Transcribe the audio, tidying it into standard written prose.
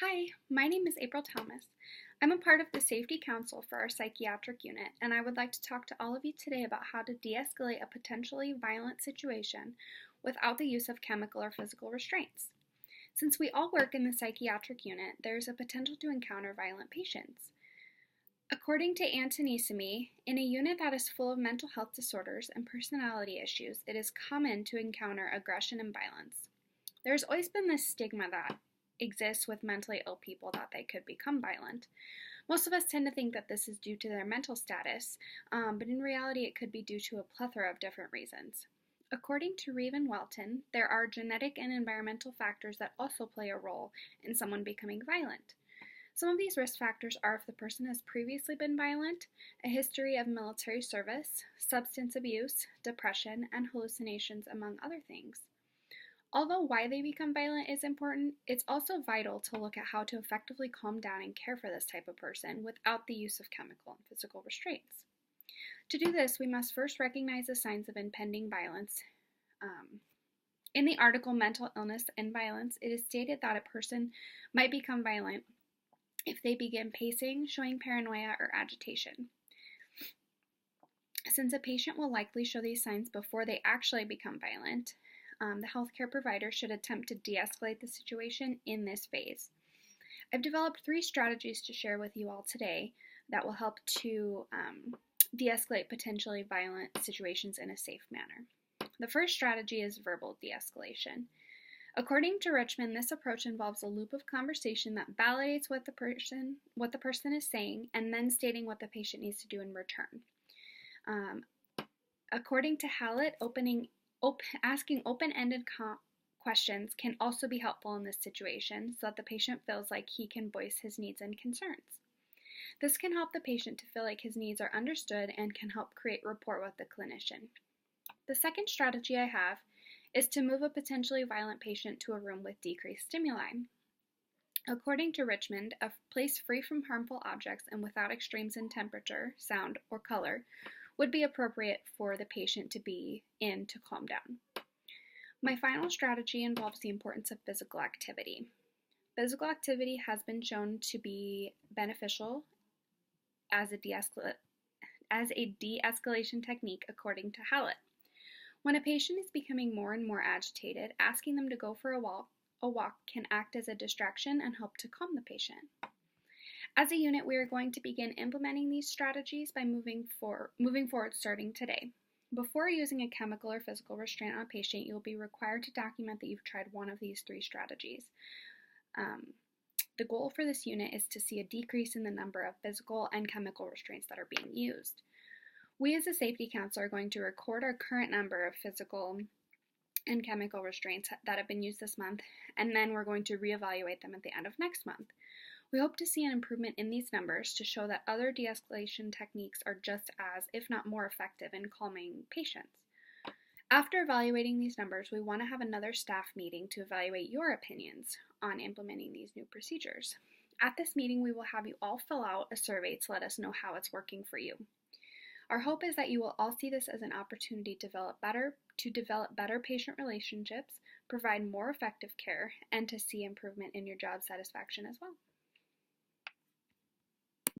Hi, my name is April Thomas. I'm a part of the Safety Council for our psychiatric unit, and I would like to talk to all of you today about how to de-escalate a potentially violent situation without the use of chemical or physical restraints. Since we all work in the psychiatric unit, there is a potential to encounter violent patients. According to Antony Simi, in a unit that is full of mental health disorders and personality issues, it is common to encounter aggression and violence. There's always been this stigma that exists with mentally ill people that they could become violent. Most of us tend to think that this is due to their mental status, but in reality it could be due to a plethora of different reasons. According to Reeve and Welton, there are genetic and environmental factors that also play a role in someone becoming violent. Some of these risk factors are if the person has previously been violent, a history of military service, substance abuse, depression, and hallucinations, among other things. Although why they become violent is important, it's also vital to look at how to effectively calm down and care for this type of person without the use of chemical and physical restraints. To do this, we must first recognize the signs of impending violence. In the article Mental Illness and Violence, it is stated that a person might become violent if they begin pacing, showing paranoia, or agitation. Since a patient will likely show these signs before they actually become violent, the healthcare provider should attempt to de-escalate the situation in this phase. I've developed 3 strategies to share with you all today that will help to de-escalate potentially violent situations in a safe manner. The first strategy is verbal de-escalation. According to Richmond, this approach involves a loop of conversation that validates what the person is saying and then stating what the patient needs to do in return. According to Hallett, asking open-ended questions can also be helpful in this situation so that the patient feels like he can voice his needs and concerns. This can help the patient to feel like his needs are understood and can help create rapport with the clinician. The second strategy I have is to move a potentially violent patient to a room with decreased stimuli. According to Richmond, a place free from harmful objects and without extremes in temperature, sound, or color would be appropriate for the patient to be in to calm down. My final strategy involves the importance of physical activity. Physical activity has been shown to be beneficial as a de-escalation technique, according to Hallett. When a patient is becoming more and more agitated, asking them to go for a walk can act as a distraction and help to calm the patient. As a unit, we are going to begin implementing these strategies by moving forward starting today. Before using a chemical or physical restraint on a patient, you will be required to document that you've tried one of these 3 strategies. The goal for this unit is to see a decrease in the number of physical and chemical restraints that are being used. We as a safety council are going to record our current number of physical and chemical restraints that have been used this month, and then we're going to reevaluate them at the end of next month. We hope to see an improvement in these numbers to show that other de-escalation techniques are just as, if not more effective in calming patients. After evaluating these numbers, we want to have another staff meeting to evaluate your opinions on implementing these new procedures. At this meeting, we will have you all fill out a survey to let us know how it's working for you. Our hope is that you will all see this as an opportunity to develop better patient relationships, provide more effective care, and to see improvement in your job satisfaction as well.